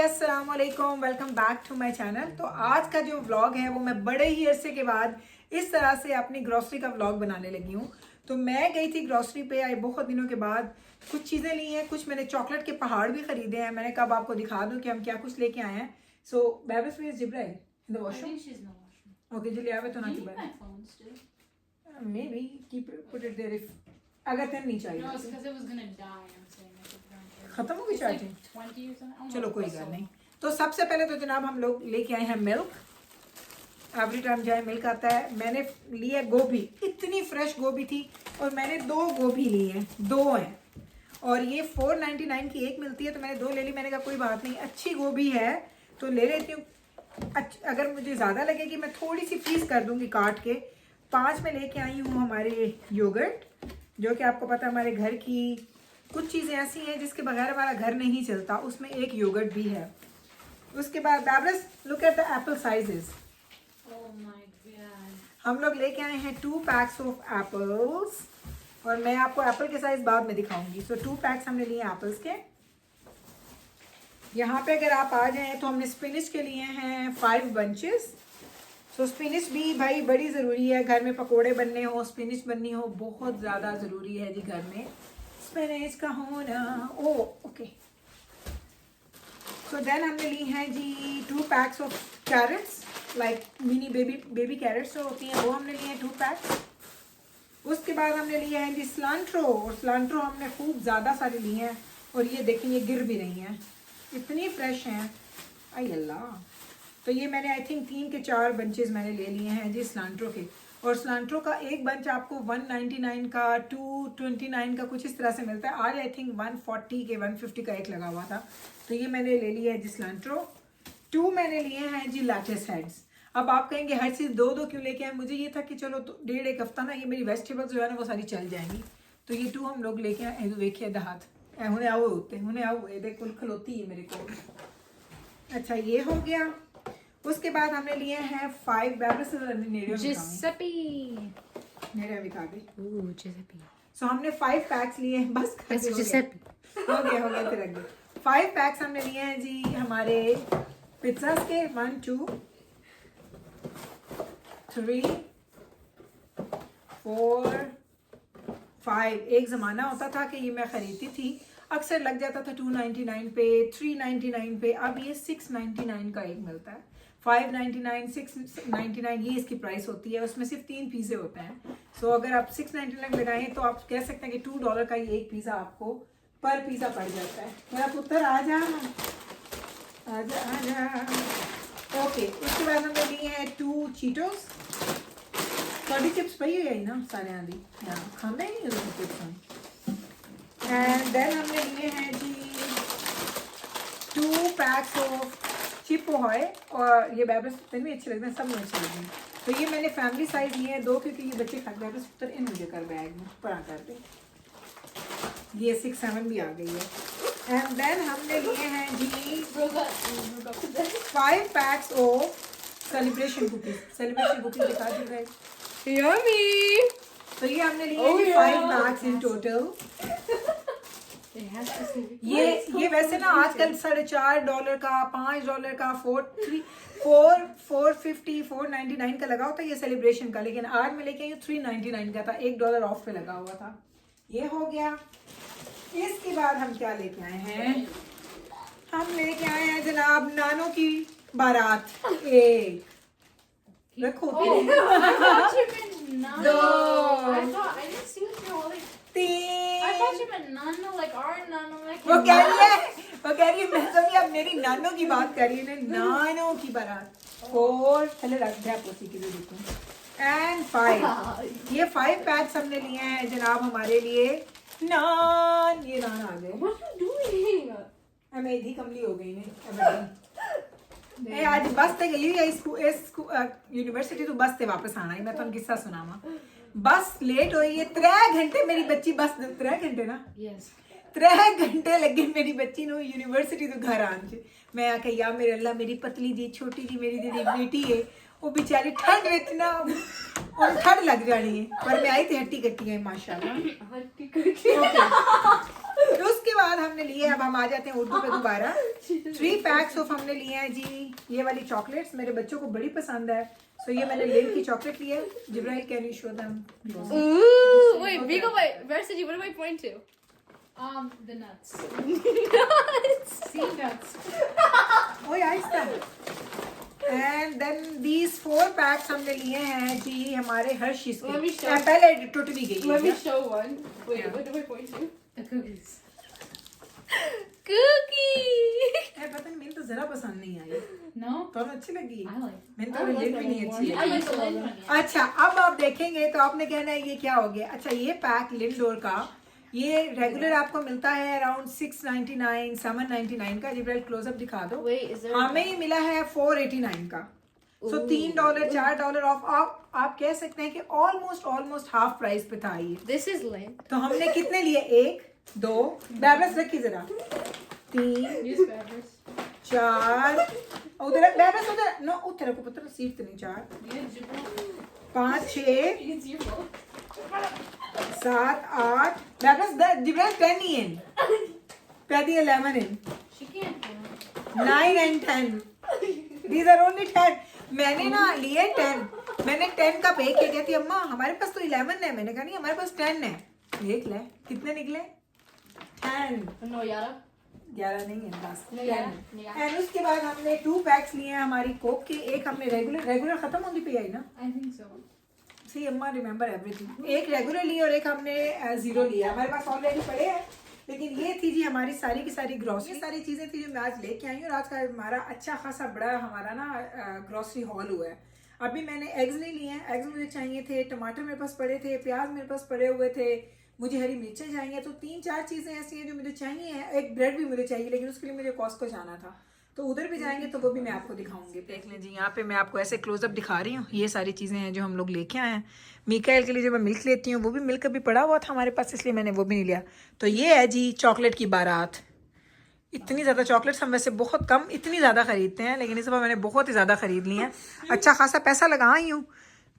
अस्सलाम वालेकुम, welcome back to my channel. तो आज का जो व्लॉग है वो मैं बड़े ही अरसे के बाद इस तरह से अपनी ग्रॉसरी का व्लॉग बनाने लगी हूँ। तो मैं गई थी ग्रॉसरी पे आई बहुत दिनों के बाद, कुछ चीज़ें ली हैं, कुछ मैंने चॉकलेट के पहाड़ भी खरीदे हैं। मैंने कब आपको दिखा दूँ कि हम क्या कुछ लेके आए हैं। सो बेबीज प्लीज जिब्राइल इन द वॉशरूम। ओके जी, लिया तो ना की बात maybe keep put it there if अगर तेन नहीं चाहिए खत्म हो गई चार्जिंग। चलो कोई गल नहीं। तो सबसे पहले तो जनाब हम लोग लेके आए हैं मिल्क। एवरी टाइम जो है मिल्क आता है। मैंने ली है गोभी, इतनी फ्रेश गोभी थी और मैंने 2 गोभी ली हैं, 2 हैं और ये 4.99 की एक मिलती है तो मैंने 2 ले ली। मैंने कहा कोई बात नहीं, अच्छी गोभी है तो ले लेती हूँ। अगर मुझे ज़्यादा लगेगी मैं थोड़ी सी फीस कर दूँगी काट के। 5 में लेके आई हूँ हमारे योगर्ट, जो कि आपको पता है हमारे घर की कुछ चीज़ें ऐसी हैं जिसके बगैर हमारा घर नहीं चलता, उसमें एक योगर्ट भी है। उसके बाद बैबरस look at the apple sizes. हम लोग लेके आए हैं 2 पैक्स ऑफ एप्पल्स और मैं आपको एप्पल के साइज बाद में दिखाऊंगी। सो 2 पैक्स हमने लिए एप्पल्स के। यहाँ पे अगर आप आ जाएं तो हमने स्पिनिच के लिए हैं 5 बंचेस। सो स्पिनिच भी भाई बड़ी ज़रूरी है, घर में पकोड़े बनने हो, स्पिनिच बननी हो, बहुत ज़्यादा ज़रूरी है जी घर में स्पिनिच का होना। ओ ओके। सो देन हमने ली हैं जी 2 packs of carrots, like mini baby carrots जो होती हैं वो हमने लिए हैं 2 पैक्स। उसके बाद हमने लिए हैं जी सिलांट्रो, और सिलांट्रो हमने खूब ज़्यादा सारी ली हैं और ये देखें ये गिर भी रही हैं, इतनी फ्रेश हैं आई अल्लाह। तो ये मैंने आई थिंक 3 के 4 बंचेस मैंने ले लिए हैं जी सिलांट्रो के। और सिलांट्रो का एक बंच आपको 199 का 229 का कुछ इस तरह से मिलता है। आज आई थिंक 140 के 150 का एक लगा हुआ था। तो ये मैंने ले लिया है जी सिलांट्रो। 2 मैंने लिए हैं जी लैटिस हेड्स। अब आप कहेंगे हर चीज़ 2-2 क्यों लेके आए। मुझे ये था कि चलो तो 1.5 हफ्ता ना ये मेरी वेजिटेबल्स जो है ना वो सारी चल जाएंगी। तो ये 2 हम लोग लेके आए। देखिए हाथ हुने आओ होते हुने आओ ये कुल खलोती है मेरे को। अच्छा ये हो गया। उसके बाद हमने लिए हैं 5 बैबरस सो हमने 5 पैक्स लिए हैं बस हो गया फिर अगले 5 पैक्स हमने लिए हैं जी हमारे पिज्ज़ास के 1 2 3 4 5। एक ज़माना होता था कि ये मैं ख़रीदती थी, अक्सर लग जाता था 299 पे, 399 पे। अब ये 699 का एक मिलता है। 599 699 ये इसकी प्राइस होती है। उसमें सिर्फ 3 पिज़्ज़े होते हैं। सो अगर आप 699 लगाएं तो आप कह सकते हैं कि $2 का ये एक पिज़्ज़ा आपको पर पिज़्ज़ा पड़ जाता है। मेरा पुत्र आ जा। ओके। उसके बाद हमने लिए हैं 2 चीटोस। थोड़ी चिप्स पई हुई है ना सारे आंधी खाते ही नहीं होते चिप्स हम। एंड देन हमने लिए हैं जी 2 पैक्स ऑफ चिप है और ये बैबरस पुत्र भी अच्छे लगते हैं, सब में अच्छे लगते हैं। तो ये मैंने फैमिली साइज लिए हैं 2 क्योंकि ये बच्चे खाते बैबरस पुत्र इन मुझे कर बैग में पड़ा कर दे। ये 6-7 भी आ गई है। एंड देन हमने लिए हैं जी 5 पैक्स ऑफ सेलिब्रेशन कुकीज दिखा दी गई। Yummy! तो ये हमने लिए हैं 5 बैग्स इन टोटल। ये वैसे ना आजकल $4.5 का $5 का 450 499 का लगा होता है ये सेलिब्रेशन का, लेकिन आज मैं लेके आई हूँ 399 का था, $1 ऑफ पे लगा हुआ था। ये हो गया। इसके बाद हम क्या लेके आए हैं, हम लेके आए हैं जनाब नानो की बारात। एक रखो 2 वो कह रही है मैं तो भी अब मेरी नानो की बात कर रही है, नानो की बारात। 4 पहले रख दे आप उसी के लिए देखो। एंड 5 ये 5 पैक्स हमने लिए हैं जनाब हमारे लिए नान। ये नान आ गए मैं इधी कमली हो गई ने आज बस ते गई यूनिवर्सिटी तो बस ते वापस आना ही। मैं तुम किस्सा सुनावा। बस लेट हुई है 3 घंटे मेरी बच्ची बस 3 घंटे ना 3 घंटे लगे मेरी बच्ची ਨੂੰ यूनिवर्सिटी तो घर आने च। मैं आखे या मेरे अल्लाह मेरी पतली जी छोटी जी मेरी दी बेटी है वो बेचारी ठंड विच ना और ठंड लग जानी है पर मैं आई थी हट्टी कट्टी है माशाल्लाह हट्टी कट्टी। उसके बाद हमने लिए, अब हम आ जाते हैं उर्दू पे दोबारा। 3 पैक्स ऑफ हमने लिए हैं जी ये वाली चॉकलेट्स, मेरे बच्चों को बड़ी पसंद है। सो ये मैंने लिंक की चॉकलेट ली है। Jibril, can you show them? Ooh, wait, we go by Versace. What am I pointing to? The nuts. Nuts. See, nuts. ओए आहिस्ता। एंड देन दीज 4 पैक्स हमने लिए हैं जी हमारे हर्शीज Let me के। show. पहले टूट भी गई Let me है। show one. Wait, Yeah. what do I point to? The cookies. Cookie. पता नहीं, मैंने तो जरा पसंद नहीं आई। No? तो अच्छी लगी? I like it. मैंने I तो like लिंक that भी नहीं one अच्छी more. I लगी। like the lid one. Yeah. अच्छा, अब आप देखेंगे तो आपने कहना है ये क्या हो गया। अच्छा, ये पैक लिंडोर का ये रेगुलर आपको मिलता है अराउंड 699 799 का। जिब्राइल क्लोजअप दिखा दो। Wait, is there? हमें ये मिला है 489 का। सो $3 $4 ऑफ। आप कह सकते हैं कि ऑलमोस्ट हाफ प्राइस पे था ये। This is lint. तो हमने कितने लिए? 1 2 बैबरस रखी जरा, 3 Use Babbers. 4 उधर बैबरस उधर नो उधर को पता सीट नहीं 4 Use Jibril. 5 6 Use Jibril. 7 8 बैबरस Jibrail 10 he in Paidi 11 in She can't do it. 9 and 10 these are only 10। मैंने ना लिए 10। मैंने 10 का पे किया। कहती अम्मा हमारे पास तो 11 है। मैंने कहा नहीं हमारे पास 10 है। देख ले कितने निकले 10। No, Yara. 11 नहीं है बस नहीं 10। यार। एंड उसके बाद हमने 2 पैक्स लिए हैं हमारी कोक के। एक हमने रेगुलर खत्म होती पे आई ना। I think so. सी अम्मा रिमेम्बर एवरीथिंग। एक रेगुलर ली और एक हमने जीरो लिया। हमारे पास ऑलरेडी पड़े हैं, लेकिन ये थी जी हमारी सारी की सारी ग्रोसरी। ये सारी चीज़ें थी जो मैं आज लेके आई हूँ। और आज का हमारा अच्छा खासा बड़ा हमारा ना ग्रोसरी हॉल हुआ है। अभी मैंने एग्स नहीं लिए हैं। एग्स मुझे चाहिए थे, टमाटर मेरे पास पड़े थे, प्याज मेरे पास पड़े हुए थे, मुझे हरी मिर्चें चाहिए। तो 3-4 चीज़ें ऐसी हैं जो मुझे चाहिए हैं। एक ब्रेड भी मुझे चाहिए, लेकिन उसके लिए मुझे कॉस्को जाना था, तो उधर भी जाएंगे तो वो भी मैं आपको दिखाऊंगी। देख लें जी, यहाँ पे मैं आपको ऐसे क्लोजअप दिखा रही हूँ। ये सारी चीज़ें हैं जो हम लोग लेके आए हैं। मीकाएल के लिए जो मैं मिल्क लेती हूँ वो भी मिल्क अभी पड़ा हुआ था हमारे पास, इसलिए मैंने वो भी नहीं लिया। तो ये है जी चॉकलेट की बारात। इतनी ज़्यादा चॉकलेट्स हम वैसे बहुत कम इतनी ज़्यादा ख़रीदते हैं, लेकिन इस बार मैंने बहुत ही ज़्यादा ख़रीद ली हैं। अच्छा खासा पैसा लगा ही हूँ,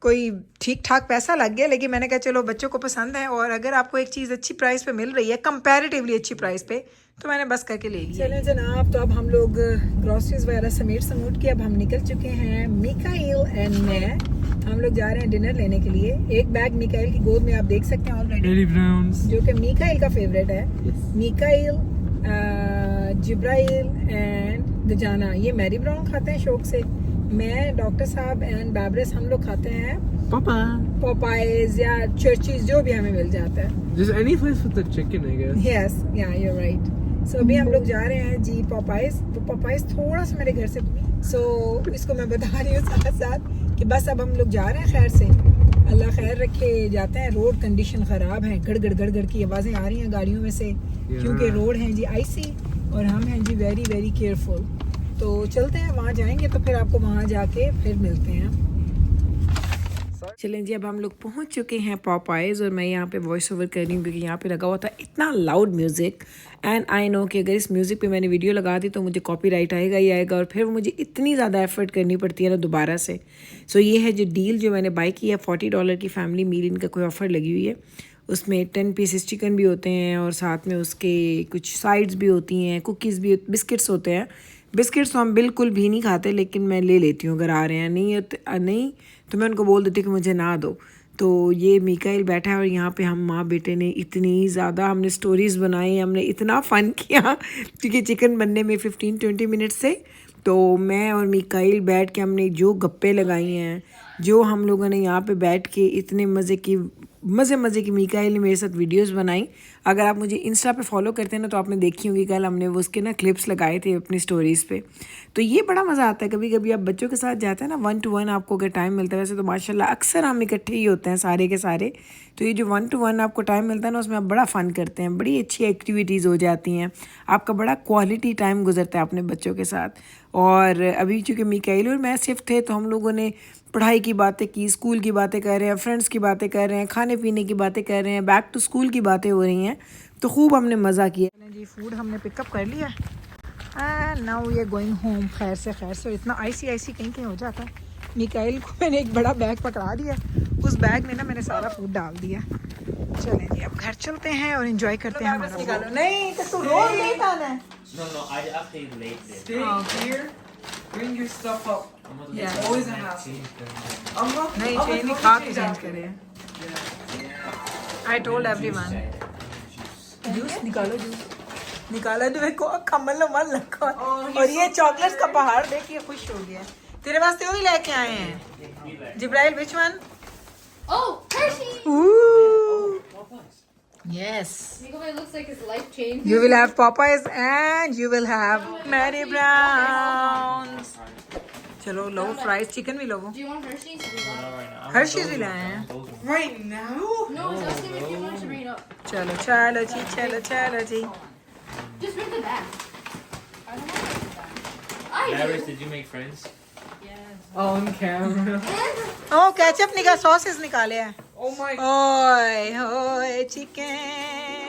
कोई ठीक ठाक पैसा लग गया, लेकिन मैंने कहा चलो बच्चों को पसंद है और अगर आपको एक चीज़ अच्छी प्राइस पे मिल रही है, कंपैरेटिवली अच्छी प्राइस पे, तो मैंने बस करके ले लिया। चलें जनाब, तो अब हम लोग ग्रॉसरीज वगैरह समेट के अब हम निकल चुके हैं। मिकाइल एंड मैं हम लोग जा रहे हैं डिनर लेने के लिए। एक बैग मिकाइल की गोद में आप देख सकते हैं ऑलरेडी, जो कि मिकाइल का फेवरेट है। मिकाइल, जिब्राइल एंड दजाना ये मैरी ब्राउन खाते हैं शौक से। मैं, डॉक्टर साहब एंड बैबरस हम लोग खाते हैं पोपाइज या चर्चीज, जो भी हमें मिल जाता है। Just any place with the chicken, I guess. Yes, yeah, you're right. So अभी हम लोग जा रहे हैं जी पोपाइज। तो पोपाइज थोड़ा सा मेरे घर से so इसको मैं बता रही हूँ साथ साथ कि बस अब हम लोग जा रहे हैं। खैर से अल्लाह खैर रखे, जाते हैं। रोड कंडीशन ख़राब है, गड़गड़ की आवाज़ें आ रही हैं गाड़ियों में से, क्योंकि रोड है जी आइसी और हम हैं जी वेरी वेरी केयरफुल। तो चलते हैं, वहाँ जाएंगे तो फिर आपको वहाँ जाके फिर मिलते हैं। चलें जी, अब हम लोग पहुंच चुके हैं पॉपाइज़ और मैं यहाँ पे वॉइस ओवर कर रही हूँ क्योंकि यहाँ पे लगा हुआ था इतना loud music. And I know कि अगर इस म्यूज़िक पे मैंने वीडियो लगा दी तो मुझे कॉपीराइट आएगा ही आएगा, और फिर मुझे इतनी ज़्यादा एफर्ट करनी पड़ती है ना दोबारा से। सो ये है जो डील जो मैंने बाई की है, $40 की फैमिली मील इनका कोई ऑफ़र लगी हुई है। उसमें 10 पीसेस चिकन भी होते हैं और साथ में उसके कुछ साइड्स भी होती हैं, कुकीज़ भी, बिस्किट्स होते हैं। बिस्किट्स तो हम बिल्कुल भी नहीं खाते, लेकिन मैं ले लेती हूँ अगर आ रहे हैं। नहीं तो मैं उनको बोल देती हूँ कि मुझे ना दो। तो ये मिकाइल बैठा है और यहाँ पे हम माँ बेटे ने इतनी ज़्यादा हमने स्टोरीज़ बनाई, हमने इतना फ़न किया क्योंकि चिकन बनने में 15-20 मिनट से। तो मैं और मिकाइल बैठ के हमने जो गप्पे लगाई हैं, जो हम लोगों ने यहाँ पे बैठ के इतने मज़े की मिकाइल ने मेरे साथ वीडियोस बनाई। अगर आप मुझे इंस्टा पे फॉलो करते हैं ना तो आपने देखी होंगी, कल हमने वो उसके ना क्लिप्स लगाए थे अपनी स्टोरीज़ पे। तो ये बड़ा मज़ा आता है। कभी कभी आप बच्चों के साथ जाते हैं ना 1-to-1, आपको अगर टाइम मिलता है, वैसे तो माशाल्लाह अक्सर हम इकट्ठे ही होते हैं सारे के सारे। तो ये जो 1-to-1 आपको टाइम मिलता है ना, उसमें आप बड़ा फ़न करते हैं, बड़ी अच्छी एक्टिविटीज़ हो जाती हैं, आपका बड़ा क्वालिटी टाइम गुजरता है अपने बच्चों के साथ। और अभी चूँकि मिकाइल और मैं सिर्फ थे तो हम लोगों ने पढ़ाई की बातें की, स्कूल की बातें कर रहे हैं, फ्रेंड्स की बातें कर रहे हैं, खाने पीने की बातें कर रहे हैं, बैक टू स्कूल की बातें हो रही हैं। तो खूब हमने मज़ा किया जी। फूड हमने पिकअप कर लिया and now we are going home. खैर से इतना आईसी कहीं हो जाता है। मिकाइल को मैंने एक बड़ा बैग पकड़ा दिया, उस बैग में ना मैंने सारा फूड डाल दिया। चलें जी, अब घर चलते हैं और एंजॉय करते हैं हमारा निकालो। नहीं तो तू रोज नहीं खाना है। No, I stay late there. Stay here. Bring your stuff up. Yeah. It's always a hassle. नहीं चेंज नहीं, खा के चेंज करे। I told everyone. जूस निकालो, जूस निकाला। जो को कमल मन लगा और ये चॉकलेट्स का पहाड़ देख के खुश हो गया। तेरे वास्ते वही लेके आए हैं जिब्राइल। which one? Oh, Hershey! Ooh. Yes. Bigga Boy looks like his life changed. You will have Popeyes and you will have Mary Brown's. चलो लो फ्राइज चिकन भी लो। Do you want Hershey's? Hershey's भी लाए हैं। Right now? No, I was asking if you wanted to bring it up. चलो चलो जी, चलो चलो जी। Just bring the bag. I don't want to bring the bag. I Darius, do. did you make friends? On camera. Oh ketchup निकाल, sauces निकाले हैं। Oh my. ओए होए chicken.